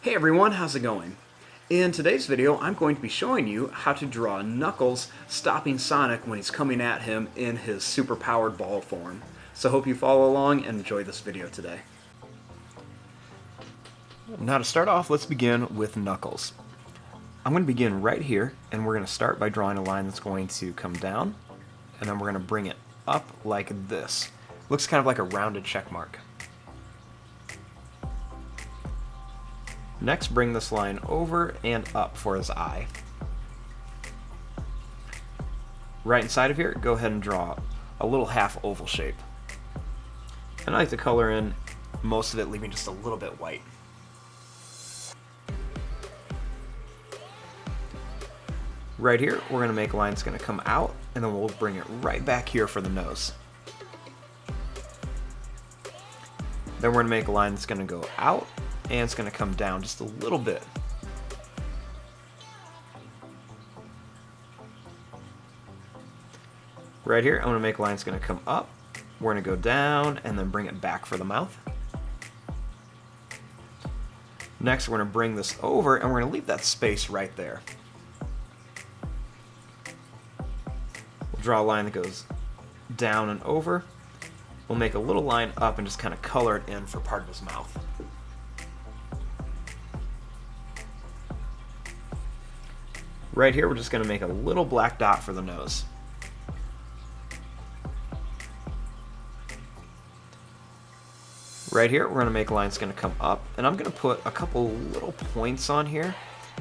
Hey everyone, how's it going? In today's video, I'm going to be showing you how to draw Knuckles stopping Sonic when he's coming at him in his super-powered ball form. So hope you follow along and enjoy this video today. Now to start off, let's begin with Knuckles. I'm going to begin right here, and we're going to start by drawing a line that's going to come down, and then we're going to bring it up like this. Looks kind of like a rounded check mark. Next, bring this line over and up for his eye. Right inside of here, go ahead and draw a little half oval shape. And I like to color in most of it, leaving just a little bit white. Right here, we're going to make a line that's going to come out, and then we'll bring it right back here for the nose. Then we're going to make a line that's going to go out, and it's going to come down just a little bit. Right here, I'm going to make a line that's going to come up, we're going to go down, and then bring it back for the mouth. Next, we're going to bring this over, and we're going to leave that space right there. We'll draw a line that goes down and over. We'll make a little line up and just kind of color it in for part of his mouth. Right here, we're just going to make a little black dot for the nose. Right here, we're going to make a line that's going to come up, and I'm going to put a couple little points on here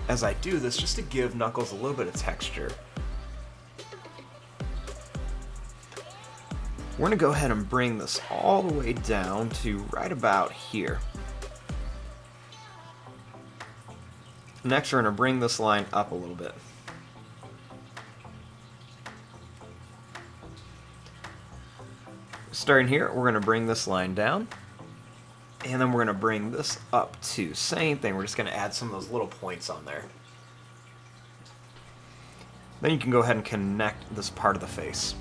as I do this, just to give Knuckles a little bit of texture. We're going to go ahead and bring this all the way down to right about here. Next, we're going to bring this line up a little bit. Starting here, we're going to bring this line down, and then we're going to bring this up too. Same thing, we're just going to add some of those little points on there. Then you can go ahead and connect this part of the face.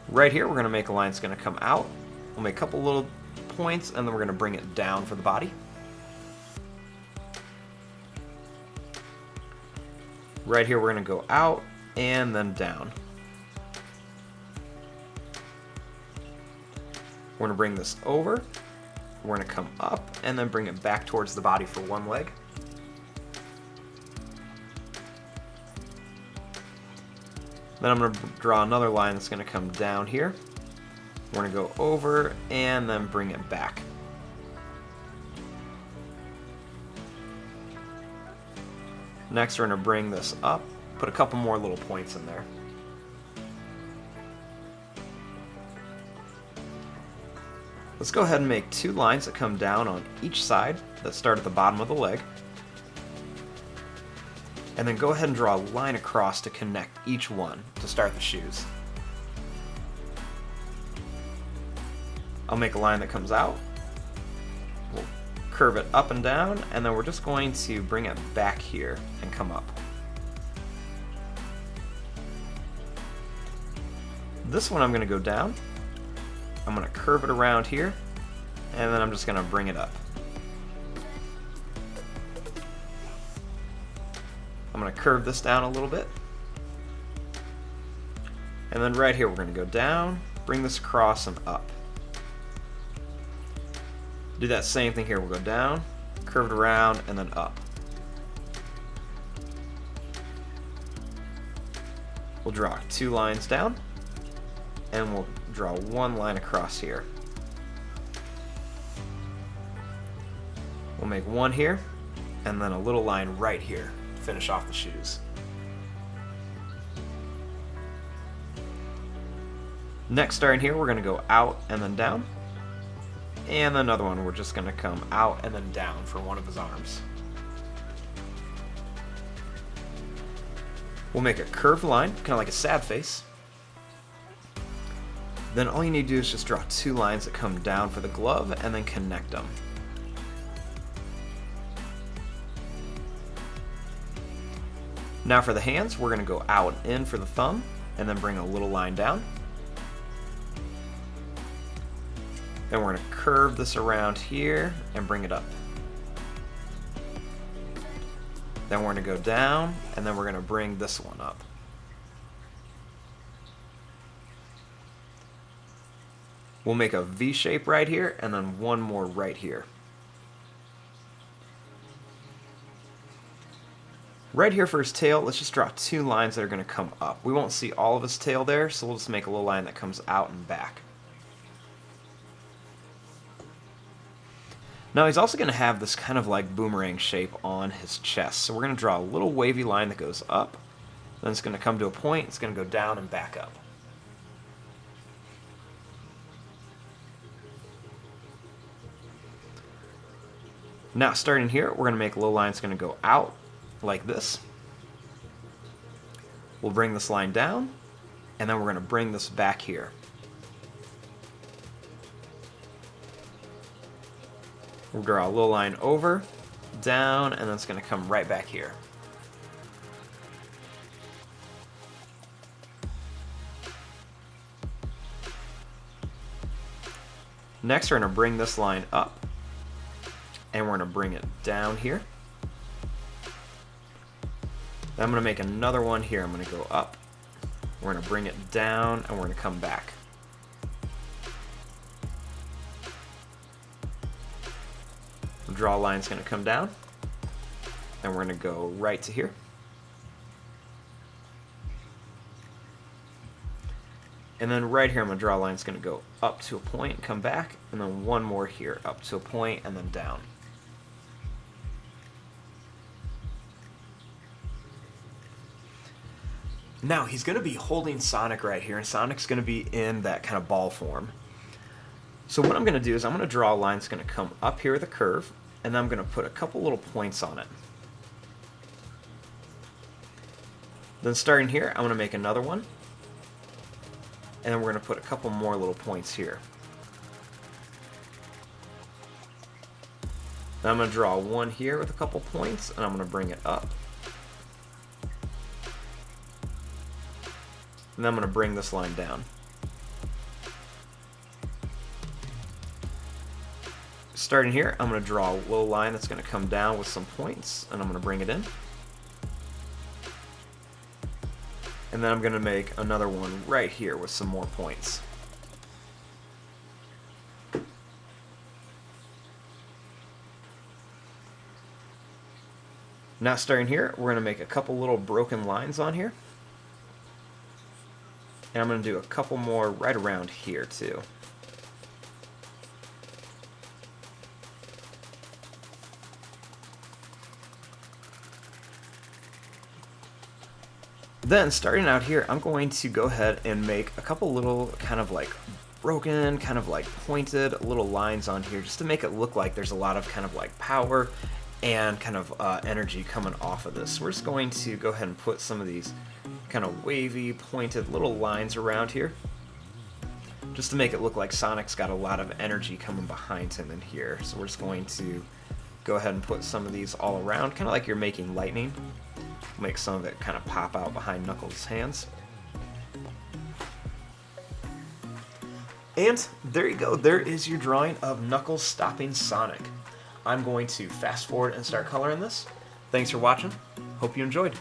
Right here, we're going to make a line that's going to come out. We'll make a couple little points, and then we're going to bring it down for the body. Right here, we're going to go out and then down. We're going to bring this over. We're going to come up and then bring it back towards the body for one leg. Then I'm going to draw another line that's going to come down here. We're going to go over and then bring it back. Next, we're going to bring this up, put a couple more little points in there. Let's go ahead and make two lines that come down on each side that start at the bottom of the leg. And then go ahead and draw a line across to connect each one to start the shoes. I'll make a line that comes out. We'll curve it up and down, and then we're just going to bring it back here and come up. This one I'm going to go down. I'm going to curve it around here, and then I'm just going to bring it up. I'm going to curve this down a little bit. And then right here we're going to go down, bring this across and up. Do that same thing here. We'll go down, curve it around, and then up. We'll draw two lines down, and we'll draw one line across here. We'll make one here, and then a little line right here. Finish off the shoes. Next, starting here, we're going to go out and then down. And another one, we're just going to come out and then down for one of his arms. We'll make a curved line, kind of like a sad face. Then all you need to do is just draw two lines that come down for the glove and then connect them. Now for the hands, we're going to go out and in for the thumb, and then bring a little line down. Then we're going to curve this around here and bring it up. Then we're going to go down, and then we're going to bring this one up. We'll make a V shape right here, and then one more right here. Right here for his tail, let's just draw 2 lines that are going to come up. We won't see all of his tail there, so we'll just make a little line that comes out and back. Now he's also going to have this kind of like boomerang shape on his chest. So we're going to draw a little wavy line that goes up, then it's going to come to a point, it's going to go down and back up. Now starting here, we're going to make a little line that's going to go out like this. We'll bring this line down, and then we're going to bring this back here. We'll draw a little line over, down, and then it's going to come right back here. Next, we're going to bring this line up, and we're going to bring it down here. Then I'm going to make another one here. I'm going to go up, we're going to bring it down, and we're going to come back. Draw a line that's going to come down, and we're going to go right to here. And then right here I'm going to draw a line that's going to go up to a point, come back, and then one more here, up to a point, and then down. Now he's going to be holding Sonic right here, and Sonic's going to be in that kind of ball form. So what I'm going to do is I'm going to draw a line that's going to come up here with a curve, and then I'm going to put a couple little points on it. Then starting here, I'm going to make another one, and then we're going to put a couple more little points here. Then I'm going to draw one here with a couple points, and I'm going to bring it up. And then I'm going to bring this line down. Starting here, I'm going to draw a little line that's going to come down with some points, and I'm going to bring it in. And then I'm going to make another one right here with some more points. Now starting here, we're going to make a couple little broken lines on here. And I'm going to do a couple more right around here too. Then, starting out here, I'm going to go ahead and make a couple little kind of like broken, kind of like pointed little lines on here just to make it look like there's a lot of kind of like power and kind of energy coming off of this. We're just going to go ahead and put some of these kind of wavy, pointed little lines around here just to make it look like Sonic's got a lot of energy coming behind him in here. So we're just going to go ahead and put some of these all around, kind of like you're making lightning. Make some of it kind of pop out behind Knuckles' hands. And there you go, there is your drawing of Knuckles stopping Sonic. I'm going to fast forward and start coloring this. Thanks for watching, hope you enjoyed.